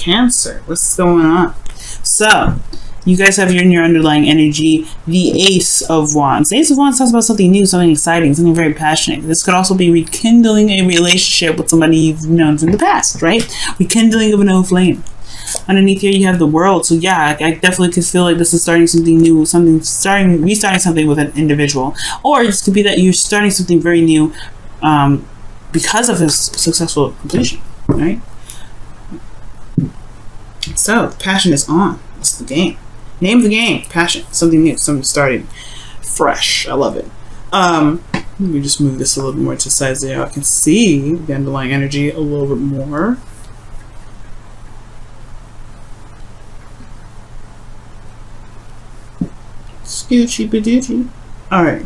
Cancer. What's going on? So, you guys have your underlying energy, the Ace of Wands. The Ace of Wands talks about something new, something exciting, something very passionate. This could also be rekindling a relationship with somebody you've known from the past, right? Rekindling of an old flame. Underneath here, you have the World. So yeah, I definitely could feel like this is starting something new, restarting something with an individual. Or this could be that you're starting something very new because of his successful completion, right? So, passion is on. It's the game. Name of the game, passion. Something new, something starting fresh. I love it. Let me just move this a little more to the side so y'all can see the underlying energy a little bit more. Scoochie badoochie. Alright.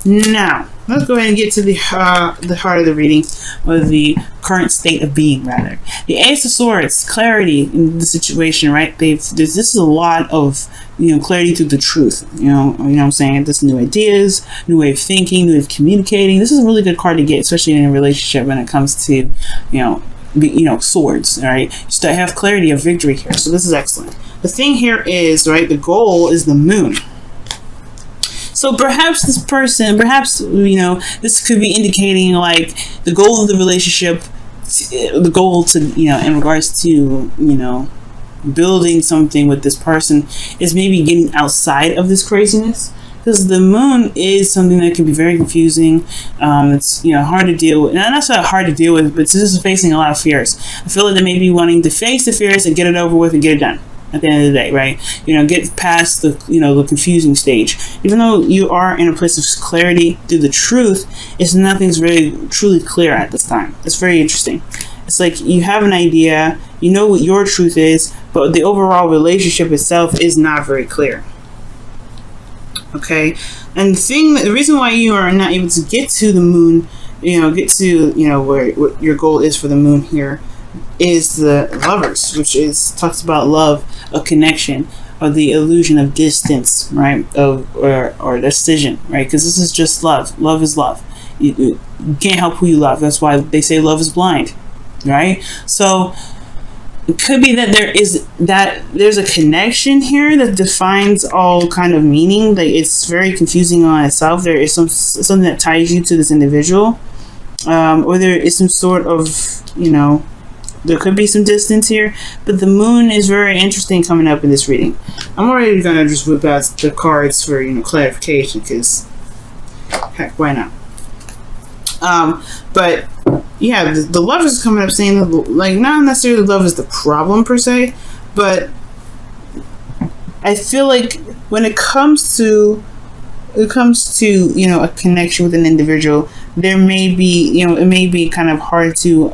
Now, let's go ahead and get to the heart of the reading, or the current state of being, rather. The Ace of Swords, clarity in the situation, right? This is a lot of, clarity through the truth. You know what I'm saying? There's new ideas, new way of thinking, new way of communicating. This is a really good card to get, especially in a relationship when it comes to, swords. All right, you start have clarity of victory here. So this is excellent. The thing here is, right, the goal is the moon. So perhaps this person, this could be indicating like the goal of the relationship, the goal to, in regards to, building something with this person is maybe getting outside of this craziness. Because the moon is something that can be very confusing. It's hard to deal with. Not so hard to deal with, but it's just facing a lot of fears. I feel like they may be wanting to face the fears and get it over with and get it done at the end of the day, right? Get past the the confusing stage. Even though you are in a place of clarity through the truth, nothing's really truly clear at this time. It's very interesting. It's like you have an idea, you know what your truth is, but the overall relationship itself is not very clear. Okay, and the reason why you are not able to get to the moon, get to where what your goal is for the moon here, is the Lovers, which talks about love, a connection, or the illusion of distance, right? Or decision, right? Because this is just love. Love is love. You can't help who you love. That's why they say love is blind, right? So it could be that there's a connection here that defines all kind of meaning. Like it's very confusing on itself. There is something that ties you to this individual, or there is some sort of there could be some distance here, but the moon is very interesting coming up in this reading. I'm already gonna just whip out the cards for clarification, because heck, why not? But yeah, the Lovers is coming up saying that, like, not necessarily love is the problem per se, but I feel like when it comes to a connection with an individual, there may be it may be kind of hard to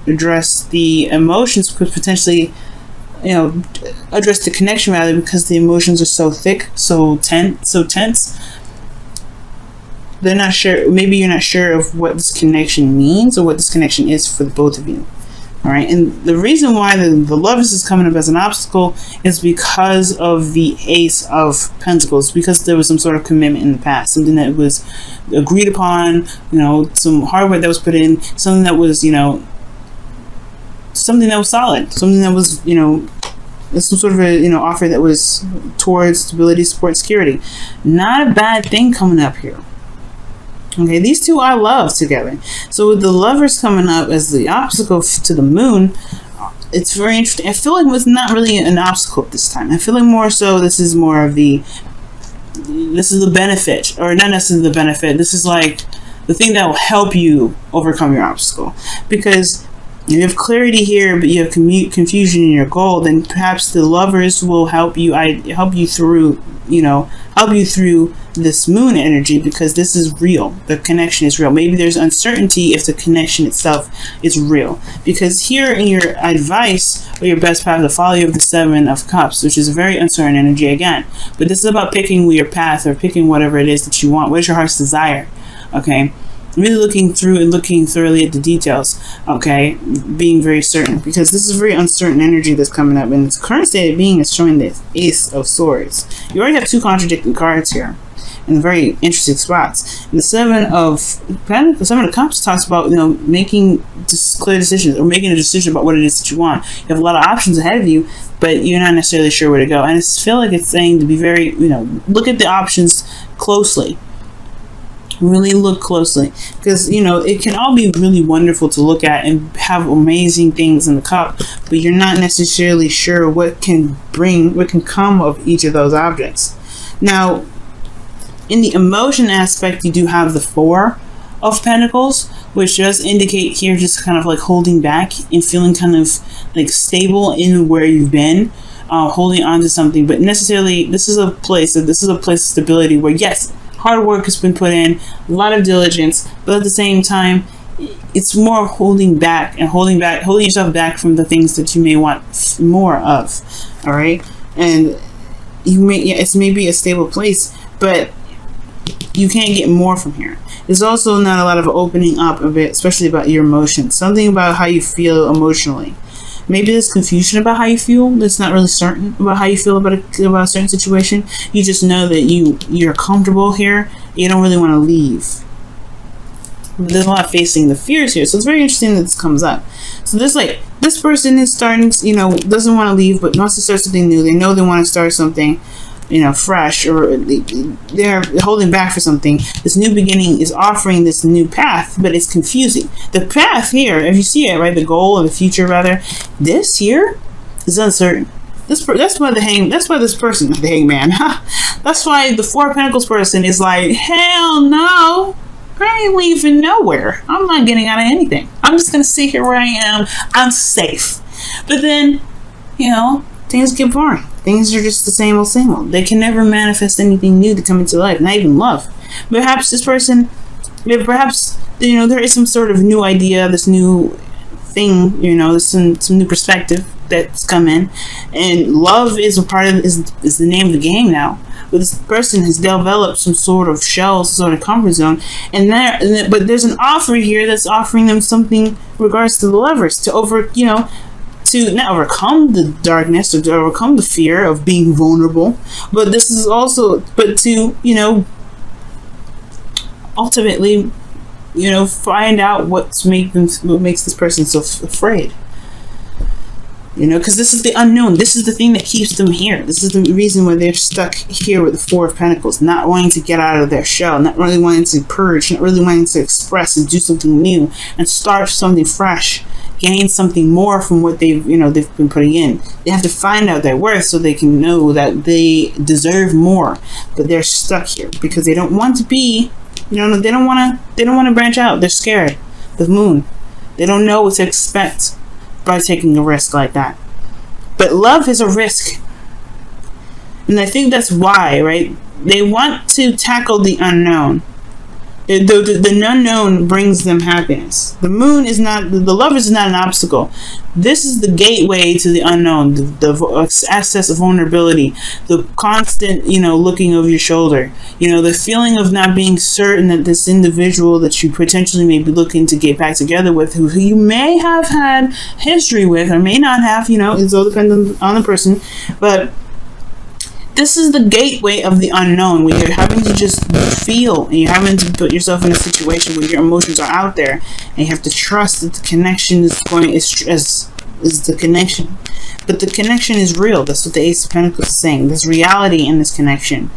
address the emotions, because potentially address the connection rather, because the emotions are so thick, so tense. They're not sure. Maybe you're not sure of what this connection means or what this connection is for the both of you. All right, and the reason why the Lovers is coming up as an obstacle is because of the Ace of Pentacles, because there was some sort of commitment in the past, something that was agreed upon, some hard work that was put in, something that was, something that was solid, something that was, some sort of a, offer that was towards stability, support, security. Not a bad thing coming up here. Okay, these two I love together. So with the Lovers coming up as the obstacle to the moon, it's very interesting. I feel like it's not really an obstacle this time. I feel like more so this is more of this is the benefit, or not necessarily the benefit. This is like the thing that will help you overcome your obstacle. Because you have clarity here, but you have confusion in your goal, then perhaps the Lovers will help you through this moon energy, because this is real. The connection is real. Maybe there's uncertainty if the connection itself is real, because here in your advice, or your best path to follow, you have the Seven of Cups, which is a very uncertain energy again. But this is about picking your path, or picking whatever it is that you want. What is your heart's desire? Okay, really looking through and looking thoroughly at the details. Okay, being very certain, because this is very uncertain energy that's coming up, and its current state of being is showing this Ace of Swords. You already have two contradicting cards here. in very interesting spots. And the Seven of Cups talks about, you know, making just clear decisions, or making a decision about what it is that you want. You have a lot of options ahead of you, but you're not necessarily sure where to go. And I feel like it's saying to be very, you know, look at the options closely. Really look closely, because, you know, it can all be really wonderful to look at and have amazing things in the cup, but you're not necessarily sure what can come of each of those objects. Now, in the emotion aspect, you do have the Four of Pentacles, which does indicate here just kind of like holding back and feeling kind of like stable in where you've been, holding on to something. But necessarily, this is a place of stability where, yes, hard work has been put in, a lot of diligence, but at the same time, it's more of holding yourself back from the things that you may want more of. All right, and it's maybe a stable place, but you can't get more from here. There's also not a lot of opening up of it, especially about your emotions, something about how you feel emotionally. Maybe there's confusion about how you feel. That's not really certain about how you feel about a certain situation. You just know that you're comfortable here. You don't really want to leave. There's a lot facing the fears here, so it's very interesting that this comes up. So there's like, this person is starting, you know, doesn't want to leave, but wants to start something new. They know they want to start something, you know, fresh, or they're holding back for something. This new beginning is offering this new path, but it's confusing. The path here, if you see it, right, the goal, or the future rather, this here is uncertain. That's why this person, the Hangman, that's why the Four of Pentacles person is like, hell no, I ain't leaving nowhere. I'm not getting out of anything. I'm just gonna sit here where I am. I'm safe. But then, you know, things get boring. Things are just the same old. They can never manifest anything new to come into life, not even love. Perhaps this person, perhaps, you know, there is some sort of new idea, this new thing, you know, there's some new perspective that's come in, and love is a part of is the name of the game now. But this person has developed some sort of shell, some sort of comfort zone, but there's an offer here that's offering them something in regards to the Lovers, to not overcome the darkness, or to overcome the fear of being vulnerable, but to, you know, ultimately, you know, find out what makes this person so afraid. You know, because this is the unknown. This is the thing that keeps them here. This is the reason why they're stuck here with the Four of Pentacles, not wanting to get out of their shell, not really wanting to purge, not really wanting to express and do something new and start something fresh, gain something more from what they've been putting in. They have to find out their worth so they can know that they deserve more, but they're stuck here because they don't want to be, you know, they don't want to branch out. They're scared. The Moon. They don't know what to expect by taking a risk like that. But love is a risk, and I think that's why, right? They want to tackle the unknown. The unknown brings them happiness. The Moon is not, the Lovers is not an obstacle. This is the gateway to the unknown, the access of vulnerability, the constant, you know, looking over your shoulder, you know, the feeling of not being certain that this individual that you potentially may be looking to get back together with, who you may have had history with or may not have, you know, it's all dependent on the person, but this is the gateway of the unknown, where you're having to just feel, and you're having to put yourself in a situation where your emotions are out there, and you have to trust that the connection is the connection. But the connection is real. That's what the Ace of Pentacles is saying. There's reality in this connection.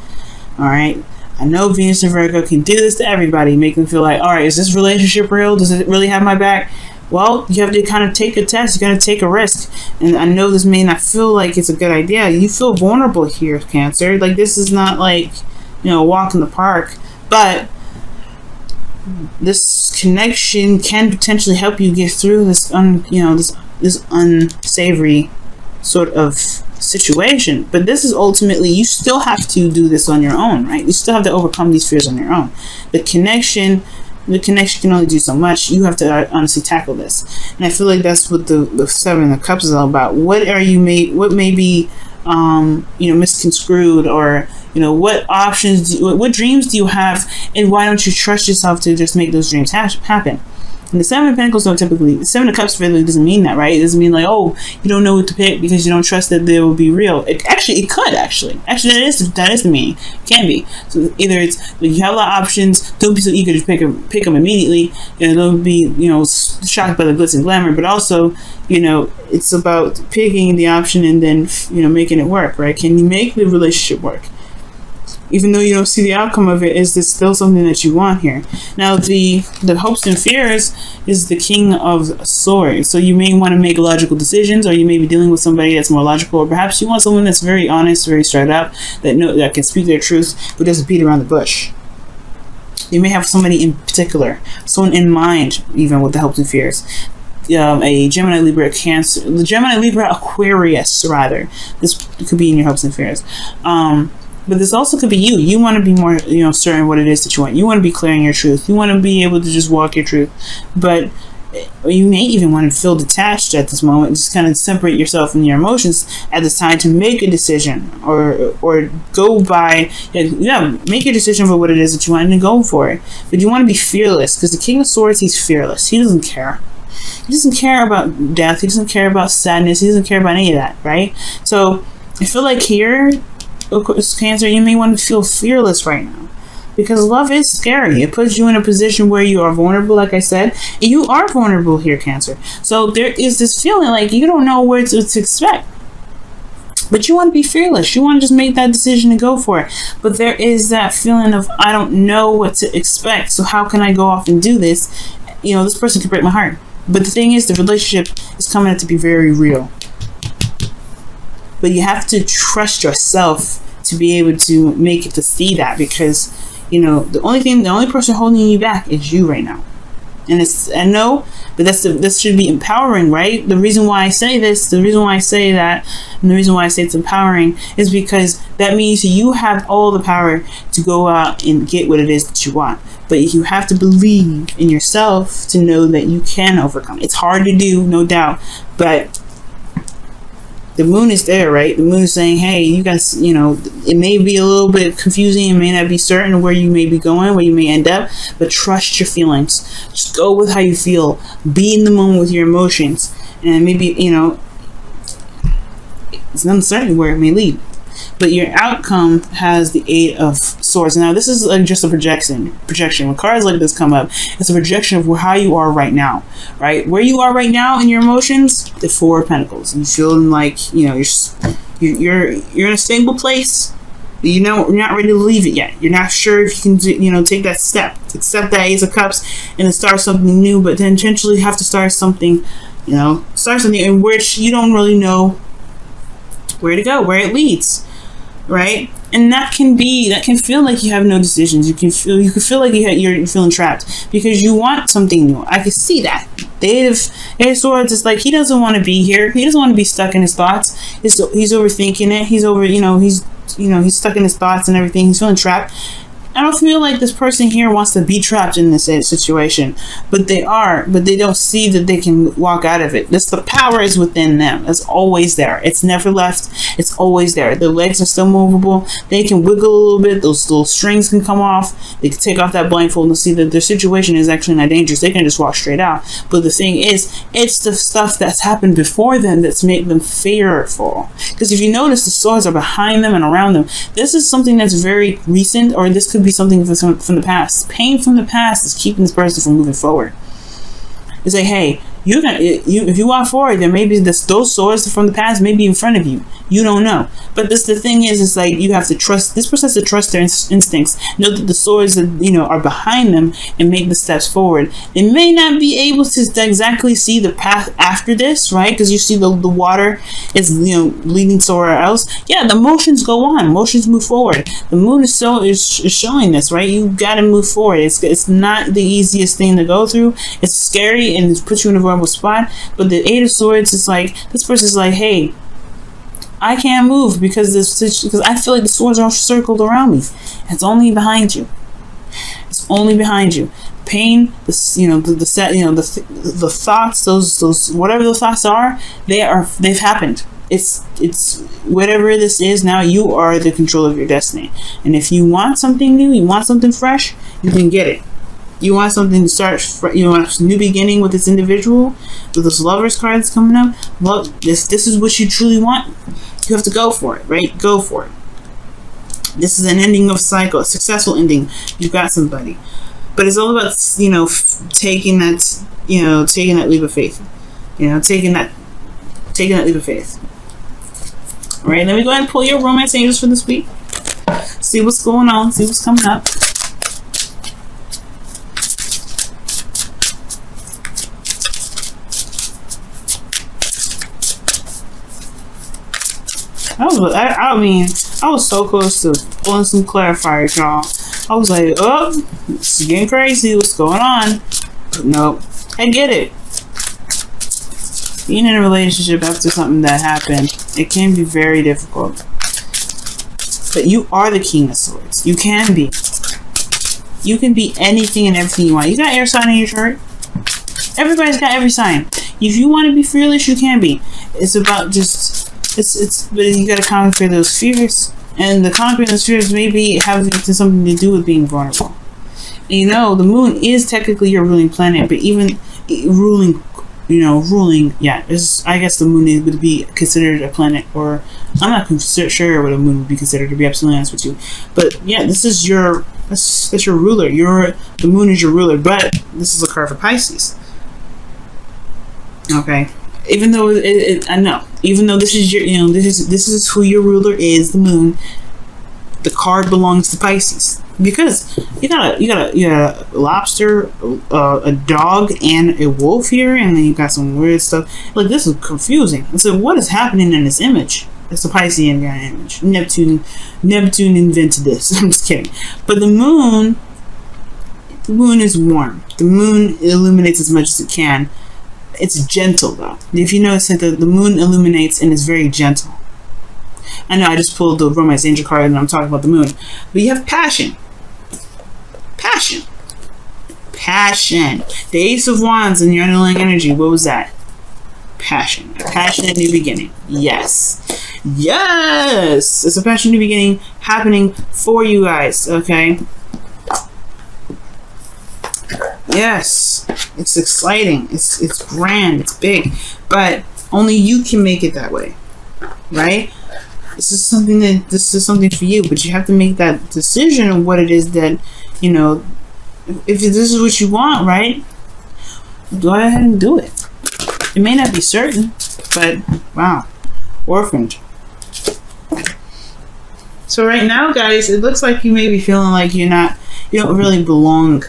All right. I know Venus and Virgo can do this to everybody, make them feel like, all right, is this relationship real? Does it really have my back? Well, you have to kind of take a test. You got to take a risk. And I know this may not feel like it's a good idea. You feel vulnerable here, Cancer. Like, this is not like, you know, a walk in the park. But this connection can potentially help you get through this unsavory sort of situation. But this is ultimately, you still have to do this on your own, right? You still have to overcome these fears on your own. The connection can only do so much. You have to honestly tackle this, and I feel like that's what the Seven of Cups is all about. What may be misconstrued, or what options, what dreams do you have, and why don't you trust yourself to just make those dreams happen? And the Seven of Pentacles don't typically, the Seven of Cups really doesn't mean that, right? It doesn't mean like, oh, you don't know what to pick because you don't trust that they will be real. It could actually that is the meaning. It can be. So either it's like you have a lot of options, don't be so eager to pick them immediately, don't be, shocked by the glitz and glamour, but also, it's about picking the option and then, making it work, right? Can you make the relationship work? Even though you don't see the outcome of it, is this still something that you want here? Now, the hopes and fears is the King of Swords. So you may want to make logical decisions, or you may be dealing with somebody that's more logical, or perhaps you want someone that's very honest, very straight up, that can speak their truth, but doesn't beat around the bush. You may have somebody in particular, someone in mind, even with the hopes and fears. A Gemini, Libra, Cancer, the Gemini, Libra, Aquarius, rather. This could be in your hopes and fears. But this also could be you. You want to be more, certain what it is that you want. You want to be clear in your truth. You want to be able to just walk your truth. But you may even want to feel detached at this moment. Just kind of separate yourself from your emotions at this time to make a decision, or go by, make your decision for what it is that you want and go for it. But you want to be fearless, because the King of Swords, he's fearless. He doesn't care. He doesn't care about death. He doesn't care about sadness. He doesn't care about any of that, right? So I feel like here, of course, Cancer, you may want to feel fearless right now, because love is scary. It puts you in a position where you are vulnerable, like I said. And you are vulnerable here, Cancer. So there is this feeling like you don't know what to expect. But you want to be fearless. You want to just make that decision and go for it. But there is that feeling of, I don't know what to expect, so how can I go off and do this? This person could break my heart. But the thing is, the relationship is coming out to be very real. But you have to trust yourself to be able to make it to see that, because, the only person holding you back is you right now. And I know, but this should be empowering, right? The reason why I say this, the reason why I say that, and the reason why I say it's empowering is because that means you have all the power to go out and get what it is that you want. But you have to believe in yourself to know that you can overcome. It's hard to do, no doubt, but the moon is there, right? The moon is saying, hey, you guys, it may be a little bit confusing. It may not be certain where you may be going, where you may end up, but trust your feelings. Just go with how you feel. Be in the moment with your emotions. And maybe, it's uncertain where it may lead. But your outcome has the Eight of Swords. Now, this is just a projection. When cards like this come up, it's a projection of how you are right now, right? Where you are right now in your emotions, the Four of Pentacles. You feeling like, you're in a stable place. You're not ready to leave it yet. You're not sure if you can, take that step. Accept that Ace of Cups and then start something new, but then potentially have to start something, in which you don't really know where to go, where it leads. Right? And that can feel like you have no decisions. You can feel like you're feeling trapped because you want something new. I can see that. The Eight of Swords is like, he doesn't want to be here. He doesn't want to be stuck in his thoughts. He's overthinking it. He's stuck in his thoughts and everything. He's feeling trapped. I don't feel like this person here wants to be trapped in this situation, but they don't see that they can walk out of it. The power is within them. It's always there. It's never left. It's always there. Their legs are still movable. They can wiggle a little bit. Those little strings can come off. They can take off that blindfold and see that their situation is actually not dangerous. They can just walk straight out. But the thing is, it's the stuff that's happened before them that's made them fearful. Because if you notice, the swords are behind them and around them. This is something that's very recent, or this could be something from the past. Pain from the past is keeping this person from moving forward. It's like, hey, if you walk forward, there may be those swords from the past may be in front of you. You don't know. But the thing is, it's like you have to trust. This person has to trust their instincts. Know that the swords that are behind them and make the steps forward. They may not be able to exactly see the path after this, right? Because you see the water is leading somewhere else. Yeah, the motions go on. Motions move forward. The moon is showing this, right? You got to move forward. It's not the easiest thing to go through. It's scary and it puts you in a vulnerable spot. But the Eight of Swords is like, this person's like, hey, I can't move because I feel like the swords are all circled around me. It's only behind you. It's only behind you. Pain, the thoughts, those whatever those thoughts are, they've happened. It's whatever this is now. You are the control of your destiny. And if you want something new, you want something fresh, you can get it. You want something to start, you want a new beginning with this individual, with this Lovers card that's coming up. Well, this is what you truly want. You have to go for it, right? Go for it. This is an ending of a cycle, a successful ending. You've got somebody. But it's all about, you know, taking that leap of faith. You know, taking that leap of faith. All right, let me go ahead and pull your romance angels for this week. See what's going on. See what's coming up. I was so close to pulling some clarifiers, y'all. I was like, oh, it's getting crazy. What's going on? But nope. I get it. Being in a relationship after something that happened, it can be very difficult. But you are the King of Swords. You can be. You can be anything and everything you want. You got air sign in your chart. Everybody's got every sign. If you want to be fearless, you can be. It's about just... but you gotta conquer those fears, and the conquering those fears maybe having something to do with being vulnerable. And you know, the moon is technically your ruling planet, but even ruling, yeah, I guess the moon would be considered a planet, or I'm not sure what a moon would be considered, to be absolutely honest with you. But yeah, this is that's your ruler. The moon is your ruler, but this is a card for Pisces. Okay. Even though I know, even though this is your, this is who your ruler is, the moon. The card belongs to Pisces because you got a lobster, a dog, and a wolf here, and then you got some weird stuff. Like, this is confusing. So what is happening in this image? It's a Piscean guy image. Neptune invented this. I'm just kidding. But the moon is warm. The moon illuminates as much as it can. It's gentle, though. If you notice that the moon illuminates and is very gentle. I know I just pulled the Romance Angel card and I'm talking about the moon. But you have passion. Passion. Passion. The Ace of Wands in your underlying energy. What was that? Passion. A passionate new beginning. Yes. Yes! It's a passionate new beginning happening for you guys, okay? Yes, it's exciting, it's grand, it's big, but only you can make it that way, right? This is something for you, but you have to make that decision of what it is that, if this is what you want, right? Go ahead and do it. It may not be certain, but wow, orphaned. So right now, guys, it looks like you may be feeling like you don't really belong.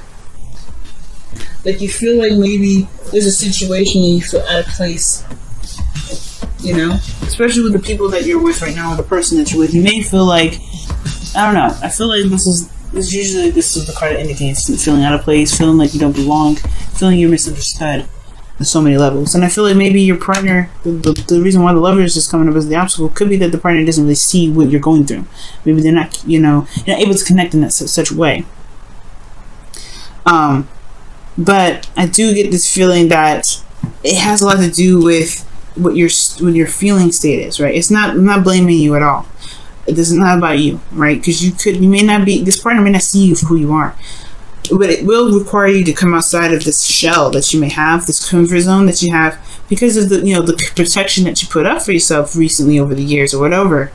Like, you feel like maybe there's a situation and you feel out of place, especially with the people that you're with right now, or the person that you're with. You may feel like, I don't know, I feel like this is the card that indicates feeling out of place, feeling like you don't belong, feeling you're misunderstood on so many levels. And I feel like maybe your partner, the reason why the Lovers is coming up as the obstacle could be that the partner doesn't really see what you're going through. Maybe they're not, you're not able to connect in such a way. But I do get this feeling that it has a lot to do with what your feeling state is, right? I'm not blaming you at all. This is not about you, right? Because this partner may not see you for who you are, but it will require you to come outside of this shell that you may have, this comfort zone that you have, because of the protection that you put up for yourself recently over the years, or whatever.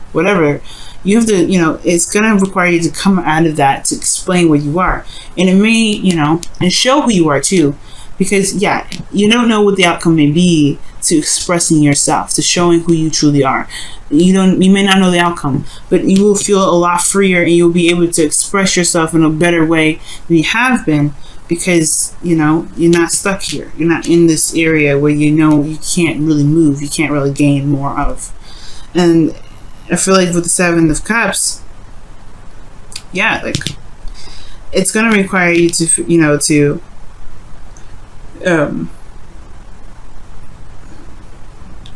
You have to, it's going to require you to come out of that to explain where you are. And it may, and show who you are too. Because, yeah, you don't know what the outcome may be to expressing yourself, to showing who you truly are. You may not know the outcome, but you will feel a lot freer and you'll be able to express yourself in a better way than you have been, because, you're not stuck here. You're not in this area where you can't really move, you can't really gain more of. And I feel like with the Seven of Cups, yeah, like, it's going to require you to, it's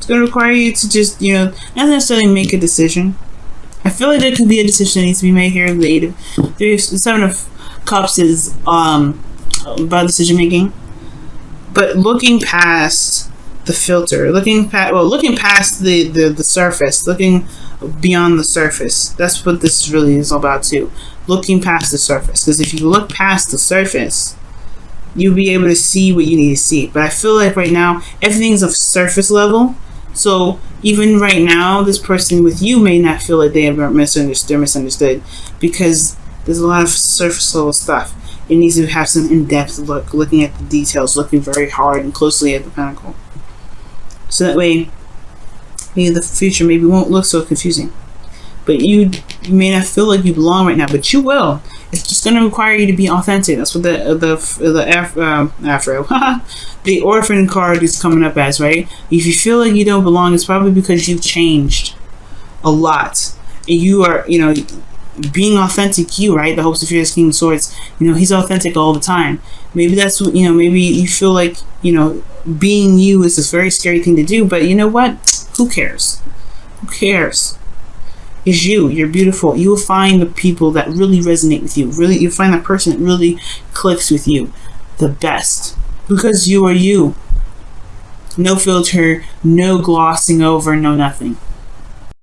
going to require you to just, not necessarily make a decision. I feel like there could be a decision that needs to be made here. The Seven of Cups is about decision making, but looking past the filter, looking past the surface, looking beyond the surface. That's what this really is all about too. Looking past the surface, because if you look past the surface, you'll be able to see what you need to see. But I feel like right now, everything's of surface level. So even right now, this person with you may not feel like they are misunderstood, because there's a lot of surface level stuff. It needs to have some in-depth look, looking at the details, looking very hard and closely at the pentacle. So that way, maybe the future maybe won't look so confusing. But you may not feel like you belong right now, but you will. It's just going to require you to be authentic. That's what the orphan card is coming up as, right? If you feel like you don't belong, it's probably because you've changed a lot. And you are, you know, being authentic, you, right? The hopes of fears, King of Swords, you know, he's authentic all the time. Maybe that's what, you know, maybe you feel like, you know, being you is this very scary thing to do, but you know what? Who cares? Who cares? It's you. You're beautiful. You will find the people that really resonate with you. Really, you'll find that person that really clicks with you the best, because you are you. No filter, no glossing over, no nothing.